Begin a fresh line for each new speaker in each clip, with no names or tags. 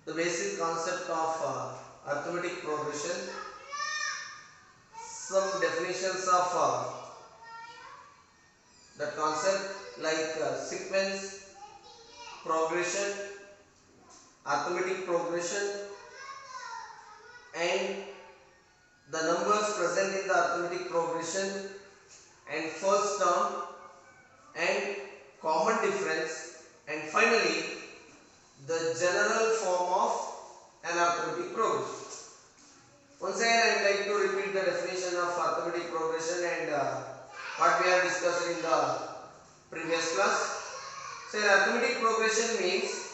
the basic concept of arithmetic progression, some definitions of the concept like sequence, progression, arithmetic progression, and the numbers present in the arithmetic progression, and first term, and common difference, and finally the general form of an arithmetic progression. Once again, I would like to repeat the definition of arithmetic progression and what we have discussed in the previous class. So, arithmetic progression means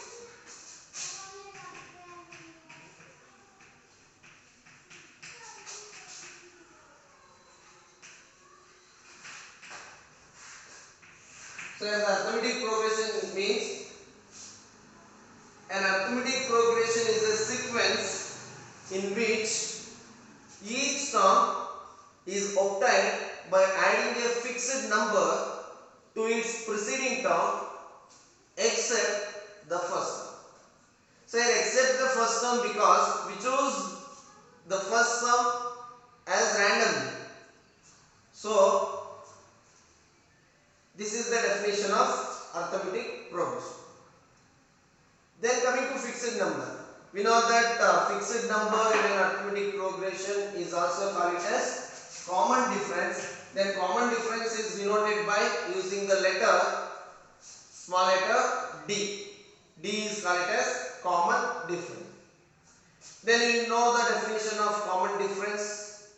an arithmetic progression is a sequence in which each term is obtained by adding a fixed number to its preceding term except the first term. So here except the first term because we chose the first term as randomly. So this is the definition of arithmetic progression. Then coming to fixed number. We know that fixed number in an arithmetic progression is also called as common difference. Then common difference is denoted by using the letter, small letter D. D is called as common difference. Then you know the definition of common difference.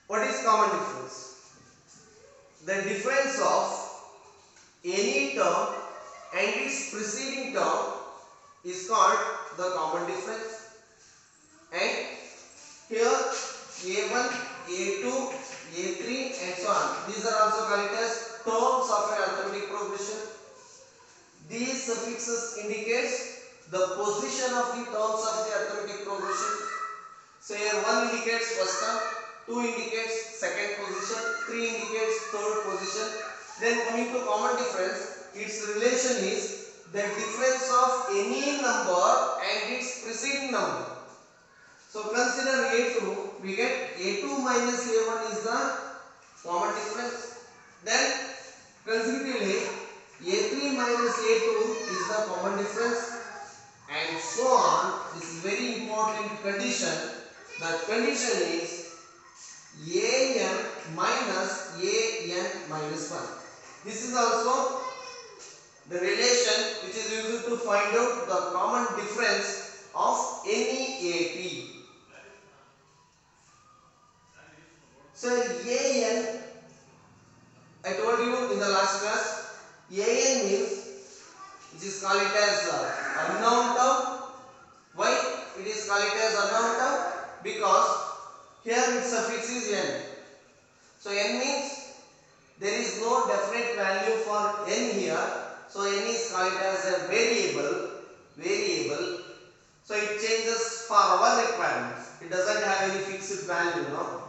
What is common difference? The difference of any term and its preceding term is called the common difference. And here A1, A2, A3 and so on. These are also called as terms of an arithmetic progression. These suffixes indicates the position of the terms of the arithmetic progression. So here 1 indicates first term, 2 indicates second position, 3 indicates third position. Then coming to common difference, its relation is the difference of any number and its preceding number. So consider A2, we get A2 minus A1 is the common difference. Then consecutively A3 minus A2 is the common difference, and so on. This is very important condition. The condition is AN minus AN minus 1. This is also the relation which is used to find out the common difference of any AP. So AN, I told you in the last class, AN means which is called it as unknown term. Why it is called it as unknown term? Because here its suffix is n. So n means there is no definite value for n here. So n is called as a variable. So it changes for our requirements. It doesn't have any fixed value, no.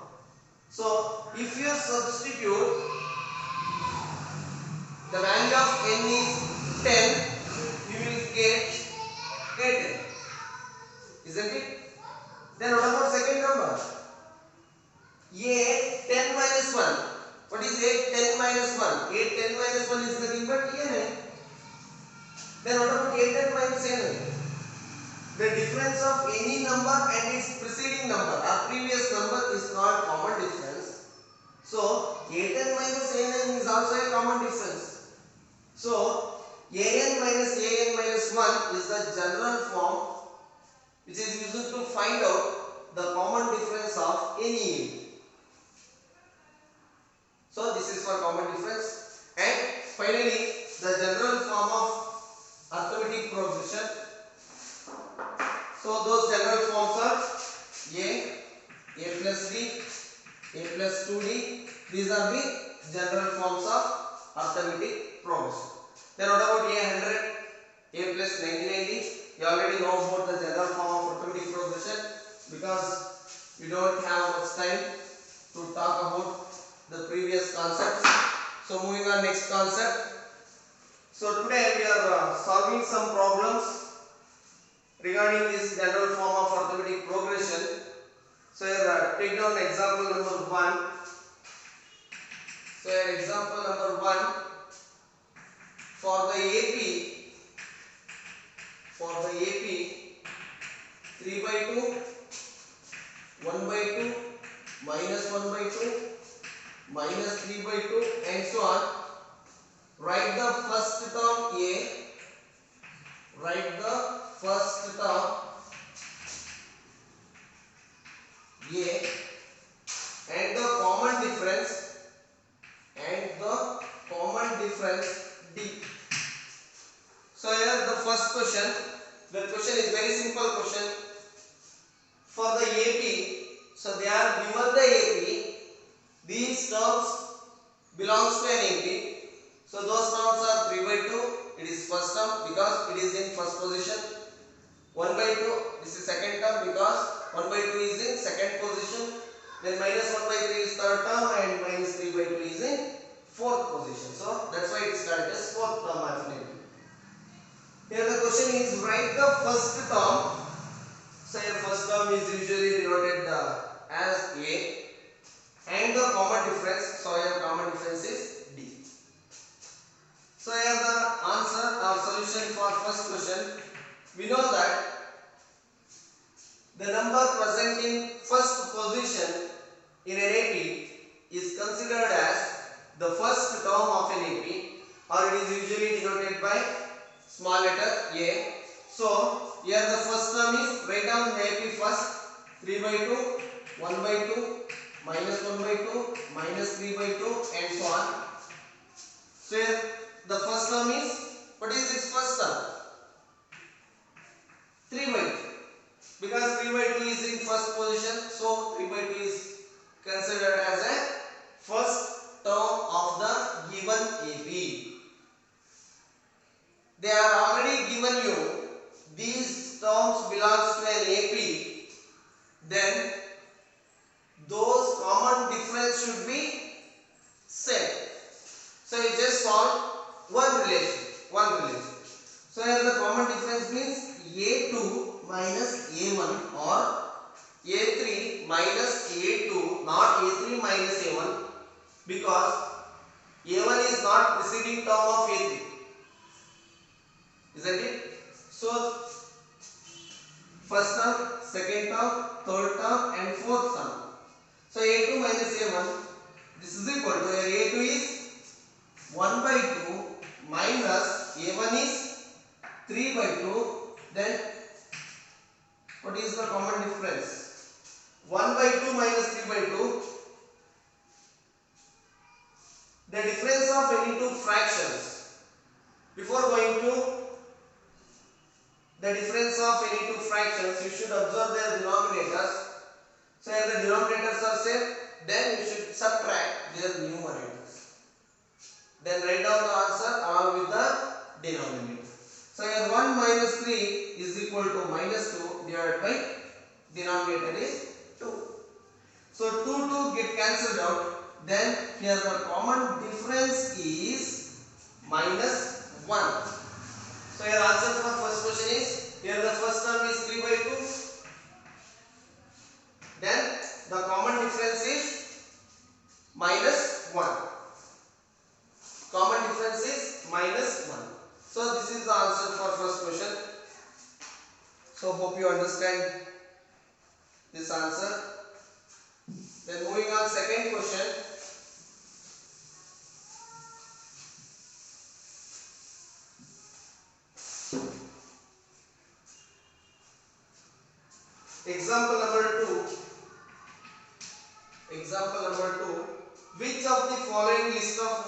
So if you substitute the value of n is 10, you will get 10. Isn't it? Then what about second number? A 10 minus 1. What is A 10 minus 1? A 10 minus 1 is nothing but n. Then what about A 10 minus n? The difference of any number and its preceding number or previous number is called common difference. So A10 minus AN is also a common difference. So AN minus 1 is the general form which is used to find out the common difference of any AP. So this is for common difference. And finally the general form of arithmetic progression. So those general forms are A plus D, A plus 2D. These are the general forms of arithmetic progression. Then what about A100, A plus 99D? You already know about the general form of arithmetic progression because we don't have much time to talk about the previous concepts. So moving on next concept. So today we are solving some problems 1. So here example number 1, for the AP 3 by 2, 1 by 2, minus 1 by 2, minus 3 by 2 and so on. Write the first term A, write the first term A and the common difference D. So here the first question, the question is very simple question. For the AP, so they are given the AP, these terms belongs to an AP. So those terms are 3 by 2, it is first term because it is in first position. 1 by 2, this is second term because 1 by 2 is in second position. Then minus 1 by 3 is third term and minus 3 by 2 is in fourth position. So that's why it is called as fourth term actually. Here the question is write the first term. So here first term is usually denoted as A and the common difference. So here common difference is D. So here the answer or solution for first question. We know that the number present in first position in an AP is considered as the first term of an AP, or it is usually denoted by small letter A. So here the first term is, write down the AP first, 3 by 2, 1 by 2, minus 1 by 2, minus 3 by 2 and so on. So here the first term is, what is this first term? 3 by 2. Because 3 by 2 is in first position, so 3 by 2 is considered as a first term of the given AP. They are already given you these terms belongs to an AP, then those common difference should be set. So you just solve one relation. So here the common difference means A2 minus A1 or A3 minus A2, not A3 minus A1, because A1 is not preceding term of A3, isn't it? So first term, second term, third term and fourth term. So A2 minus A1, this is equal to, here A2 is 1 by 2 minus A1 is 3 by 2, then what is the common difference? 1 by 2 minus 3 by 2. The difference of any two fractions. Before going to the difference of any two fractions, you should observe their denominators. So here the denominators are same, then you should subtract their numerators. Then write down the answer along with the denominator. So here 1 minus 3 is equal to minus 2 divided by denominator is 2. So 2 get cancelled out. Then here the common difference is minus 1. So here answer for first question is, here the first term is 3 by 2. Then the common difference is minus 1. Common difference is minus 1. So this is the answer for first question. So hope you understand this answer. Then moving on, second question. Example number 2. Which of the following list of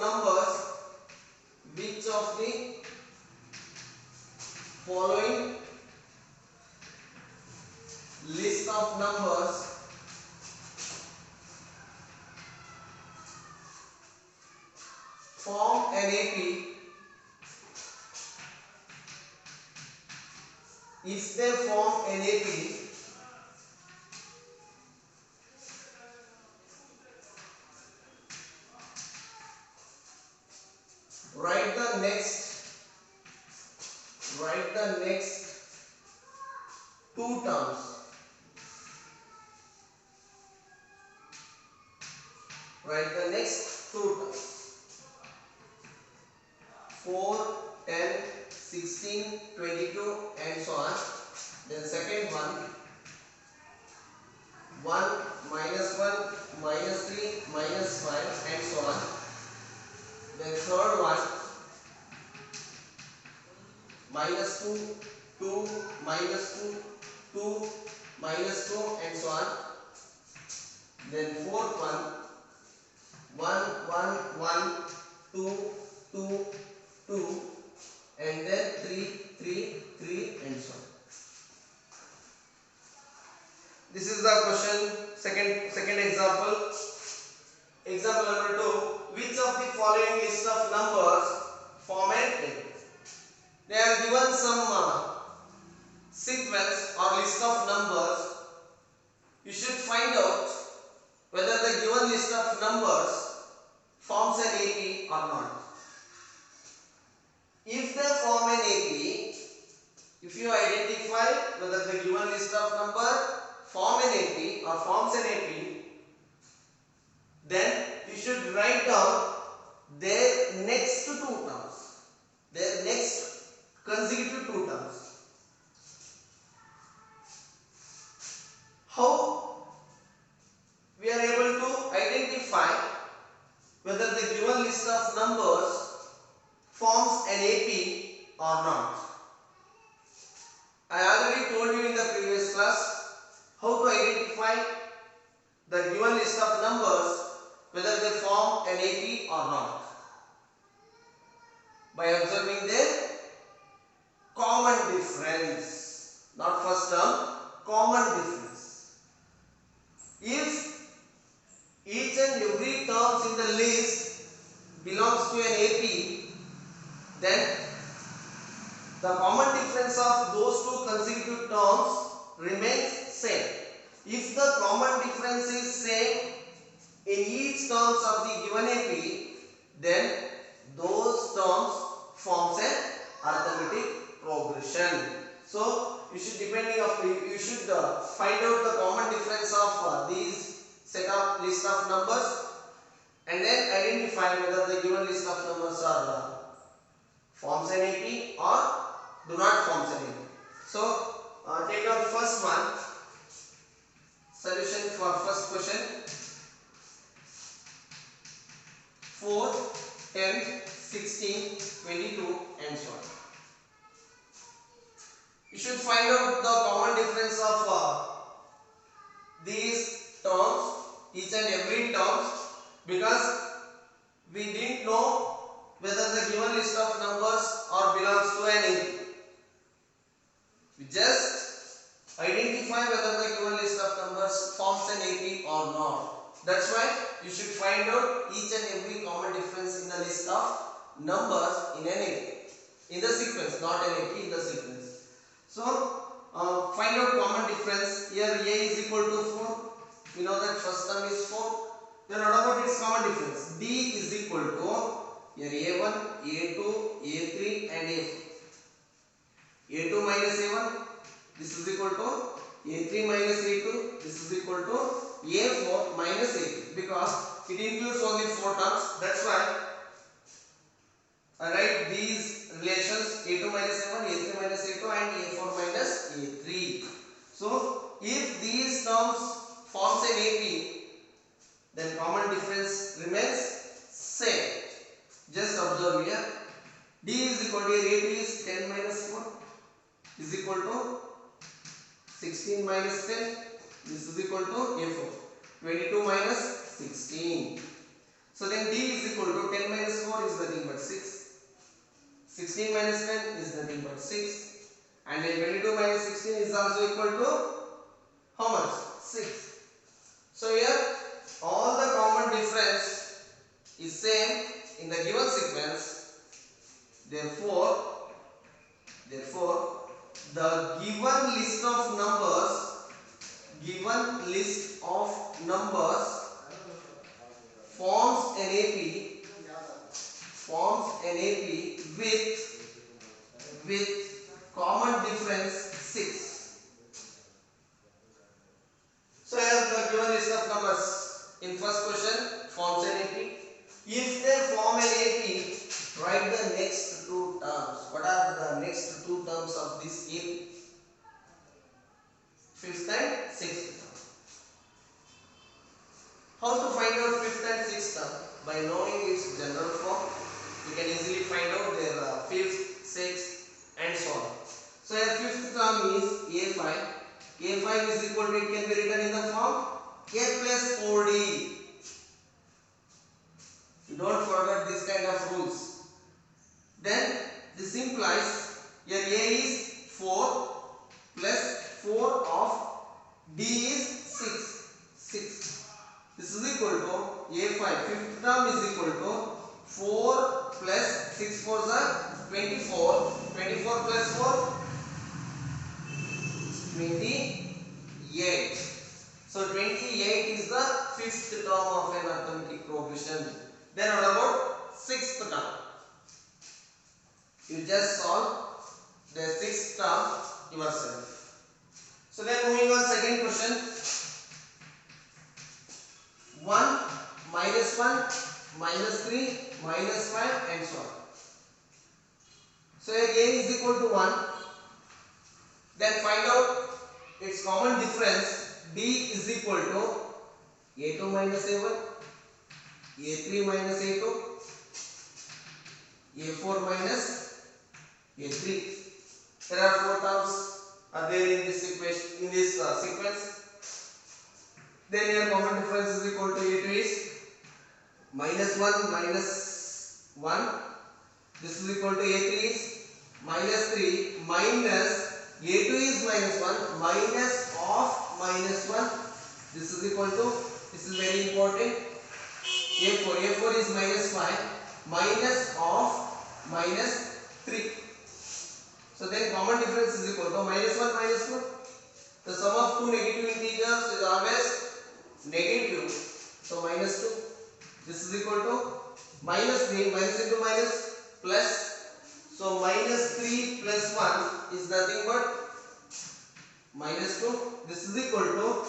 numbers, form an AP if they form an AP, write the next two terms. write the next two terms. 4, 10, 16, 22 and so on. Then second one, 1, minus 1, minus 3, minus 5 and so on. Then third one, minus 2, 2, minus 2, 2, minus 2 and so on. Then fourth one, 1, 1, 1, 2, 2, 2 and then 3, 3, 3 and so on. This is the question. Second example. Example number 2. Which of the following list of numbers form an array? They are given some sequence or list of numbers. You should find out whether the given list of numbers forms an AP or not. If they form an AP, if you identify whether the given list of number form an AP or forms an AP, then you should write down their next two terms, their next consecutive two terms. How we are able to identify whether the given list of numbers forms an AP or not? I already told you in the previous class how to identify the given list of numbers whether they form an AP or not. By observing their common difference, not first term, common difference. If each and every terms in the list belongs to an AP, then the common difference of those two consecutive terms remains same. If the common difference is same in each terms of the given AP, then those terms forms an arithmetic progression. So you should find out the common difference of these set of list of numbers and then identify whether the given list of numbers are forms an AP or do not forms an AP. So take out first one. Solution for first question. 4, 10, 16, 22 and so on. You should find out the common difference of these terms, each and every terms, because we didn't know whether the given list of numbers or belongs to an AP. We just identify whether the given list of numbers forms an AP or not. That's why you should find out each and every common difference in the list of numbers in an AP, in the sequence, not an AP, in the sequence. So find out common difference. Here A is equal to 4. We know that first term is 4. Then what about its common difference? D is equal to here A1, A2, A3 and A4. A2 minus A1, this is equal to A3 minus A2, this is equal to A4 minus A3, because it includes only 4 terms. That's why I write these relations A2 minus A1, A3 minus A2 and A4 minus A3. So if these terms forms an AP, then common difference remains same. Just observe here. D is equal to A2 is 10 minus 4 is equal to 16 minus 10. This is equal to A4. 22 minus 16. So then D is equal to 10 minus 4 is nothing but 6. 16 minus 10 is nothing but 6. And then 22 minus 16 is also equal to how much? 6. So here all the common difference is same in the given sequence. Therefore the given list of numbers forms an AP with common difference 6. So here the given list of numbers in first question forms an AP. If they form an AP, write the next two terms. What are the next two terms of this AP? Fifth and sixth term. How to find out fifth and sixth term? By knowing its general form, you can easily find out their fifth, sixth, and so on. So your fifth term is A5. A5 is equal to, it can be written in the form A plus 4D. You don't forget this kind of rules. Then this implies your A is 4 plus 4 of D is 6. 6. This is equal to A5. Fifth term is equal to 4 plus 6 4s are 24. 24 plus 4 28. So 28 is the fifth term of an arithmetic progression. Then what about sixth term? You just solve the sixth term yourself. So then moving on, second question. 1 minus 1 minus 3 minus 5 and so on. So here A is equal to 1. Then find out its common difference. D is equal to A2 minus A1, A3 minus A2, A4 minus A3. There are four terms are there in this equation, in this sequence. Then your common difference is equal to A2 is minus 1 minus 1. This is equal to A3 is minus 3 minus A2 is minus 1 minus of minus 1. This is equal to, this is very important, A4. A4 is minus 5 minus of minus 3. So then common difference is equal to minus 1 minus 1. The sum of two negative integers is always negative. So minus 2. This is equal to minus 3, minus into minus plus. So minus 3 plus 1 is nothing but minus 2. This is equal to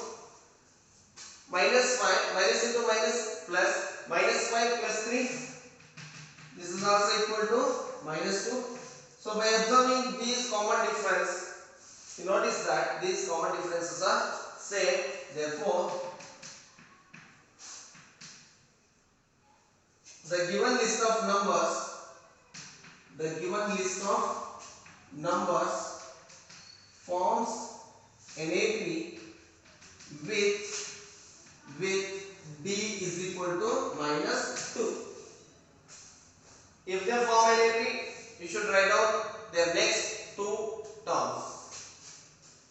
minus 5, minus into minus plus, minus 5 plus 3. This is also equal to minus 2. So by observing these common difference, you notice that these common differences are same. Therefore, the given list of numbers forms an AP with D is equal to minus 2. If they form an AP, you should write down their next two terms.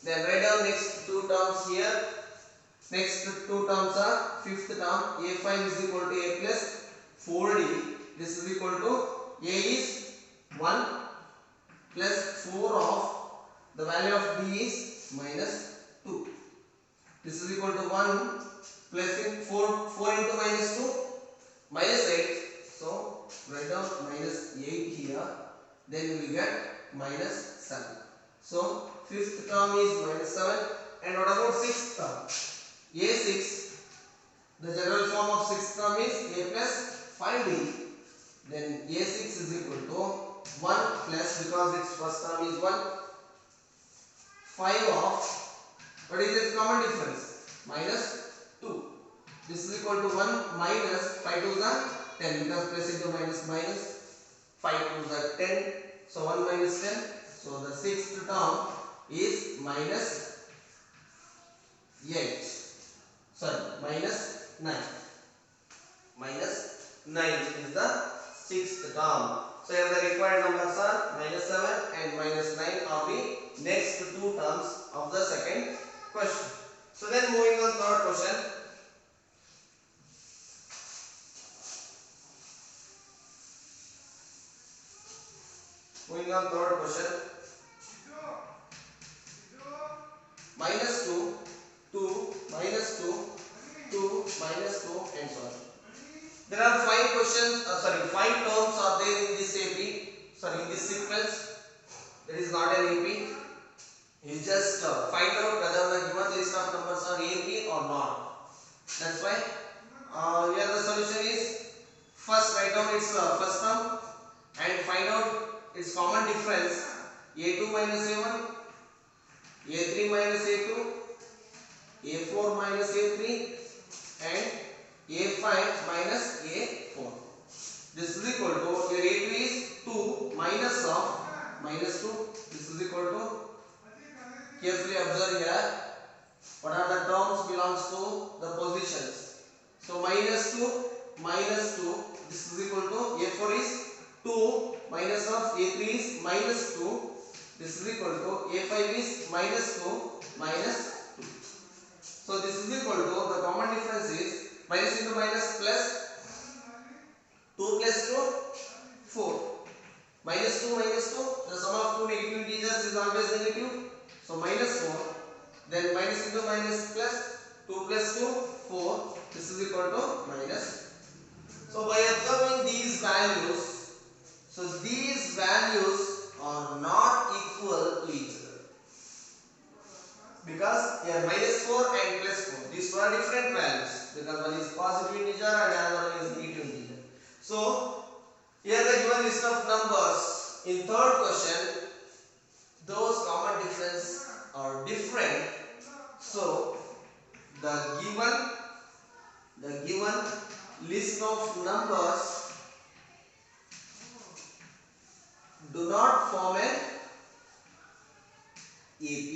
Then write down next two terms here. Next two terms are fifth term A5 is equal to A plus 4D. This is equal to A is 1 plus 4 of the value of D is minus 2. This is equal to 1 plus 4 into minus 2 minus 8. So write down minus 8 here. Then you will get minus 7. So fifth term is minus 7. And what about sixth term? A6. The general form of sixth term is A plus 5D. Then A6 is equal to 1 plus, because its first term is 1, 5 of, what is its common difference? Minus 2. This is equal to 1 minus 5 2s are 10, because plus into minus minus, 5 2s are 10. So 1 minus 10. So the sixth term is minus 8. Sorry, minus 9. Minus 9 is the sixth term. So here the required numbers are minus 7 and minus 9 are the next two terms of the second question. So then moving on third question. Moving on third question. Minus 2, 2, minus 2, 2, minus 2 and so on. There are 5 questions, 5 terms are there in this AP, in this sequence. There is not an AP. You just find out whether the given list of numbers are AP or not. That's why here the solution is equal to, carefully observe here, what are the terms belongs to the positions. So minus 2, this is equal to, A4 is 2, minus of A3 is minus 2, this is equal to, A5 is minus 2, minus 2. So this is equal to, the common difference is minus into minus plus, 2 plus 2, 4. Minus 2, the sum of two negative integers is always negative. So minus 4. Then minus into minus plus, 2 plus 2, 4. This is equal to minus. So by observing these values, so these values are not equal to each other. Because here minus 4 and plus 4, these two are different values. Because one is positive integer and another one is negative integer. So here the given list of numbers in third question, those common difference are different. So the given list of numbers do not form an AP.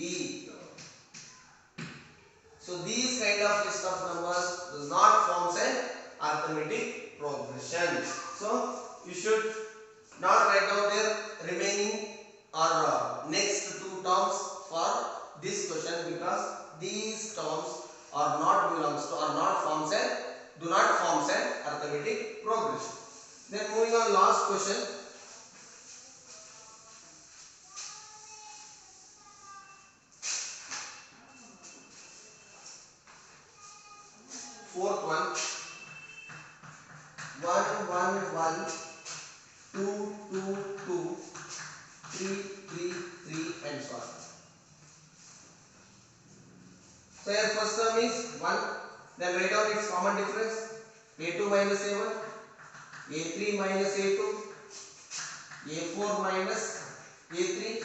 So these kind of list of numbers does not form an arithmetic progression. So you should not write down their remaining or next two terms for this question, because these terms are not belongs to, are not forms and do not form an arithmetic progression. Then moving on, last question. Fourth one, 1 1 1 2 2 2 3 3 3 and so on. So here first term is 1, then write down its common difference, A2 minus A1, A3 minus A2, A4 minus A3,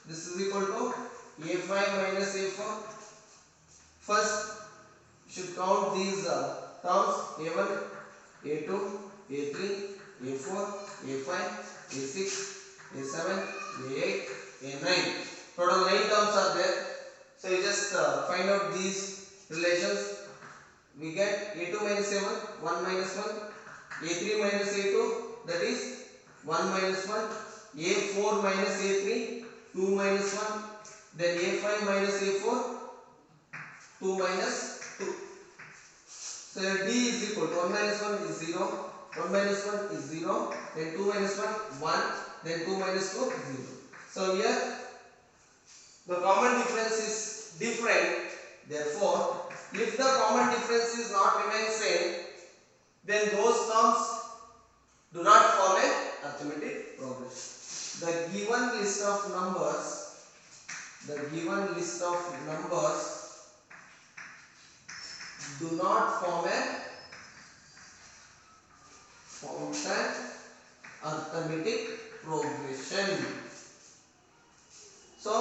this is equal to A5 minus A4. First you should count these terms, A1, A2, A3, A4, A5, A6, A7, A8, A9. Total 9 terms are there. So you just find out these relations. We get A2 minus A1, 1 minus 1, A3 minus A2, that is 1 minus 1, A4 minus A3, 2 minus 1, then A5 minus A4, 2 minus 2. So D is equal to 1 minus 1 is 0, 1 minus 1 is 0, then 2 minus 1, 1, then 2 minus 2, 0. So here the common difference is different. Therefore, if the common difference is not remain same, then those terms do not form an arithmetic progression. The given list of numbers, do not form an arithmetic progression. So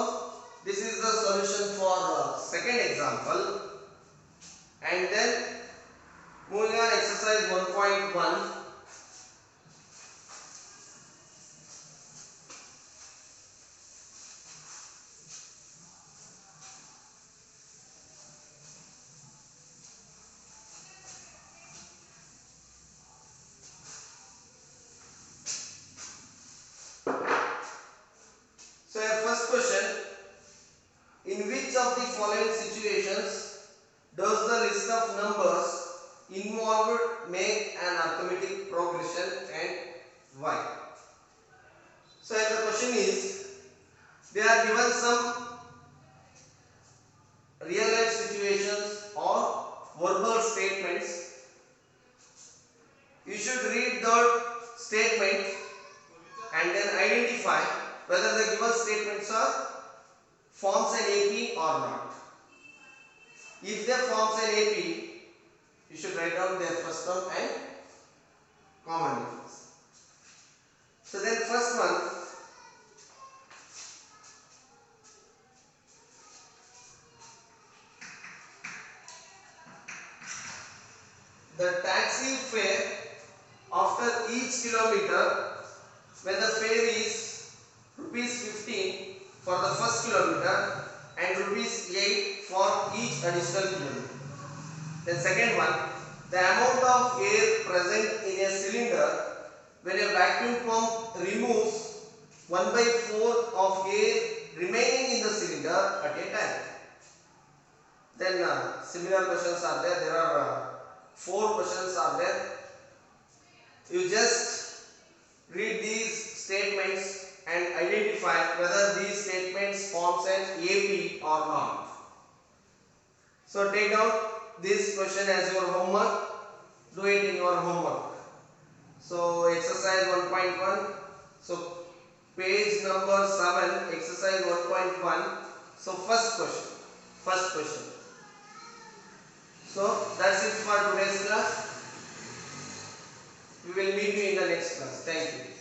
this is the solution for second example. And then moving on, exercise 1.1. So your first question, in which of the following situations does the list of numbers involved make an arithmetic progression and why? So here the question is, they are given some real life situations or verbal statements. You should read the statement and then identify whether the given statements are forms an AP or not. If they forms an AP, you should write down their first term and common difference. So then first one, the taxi fare after each kilometer, when the fare is rupees 15, for the first kilometer and rupees 8 for each additional kilometer. Then second one, the amount of air present in a cylinder when a vacuum pump removes 1 by 4 of air remaining in the cylinder at a time. Then similar questions are there. There are 4 questions are there. You just read these statements and identify whether these statements forms an AP or not. So take out this question as your homework. Do it in your homework. So exercise 1.1. So page number 7, exercise 1.1. So first question. So that's it for today's class. We will meet you in the next class. Thank you.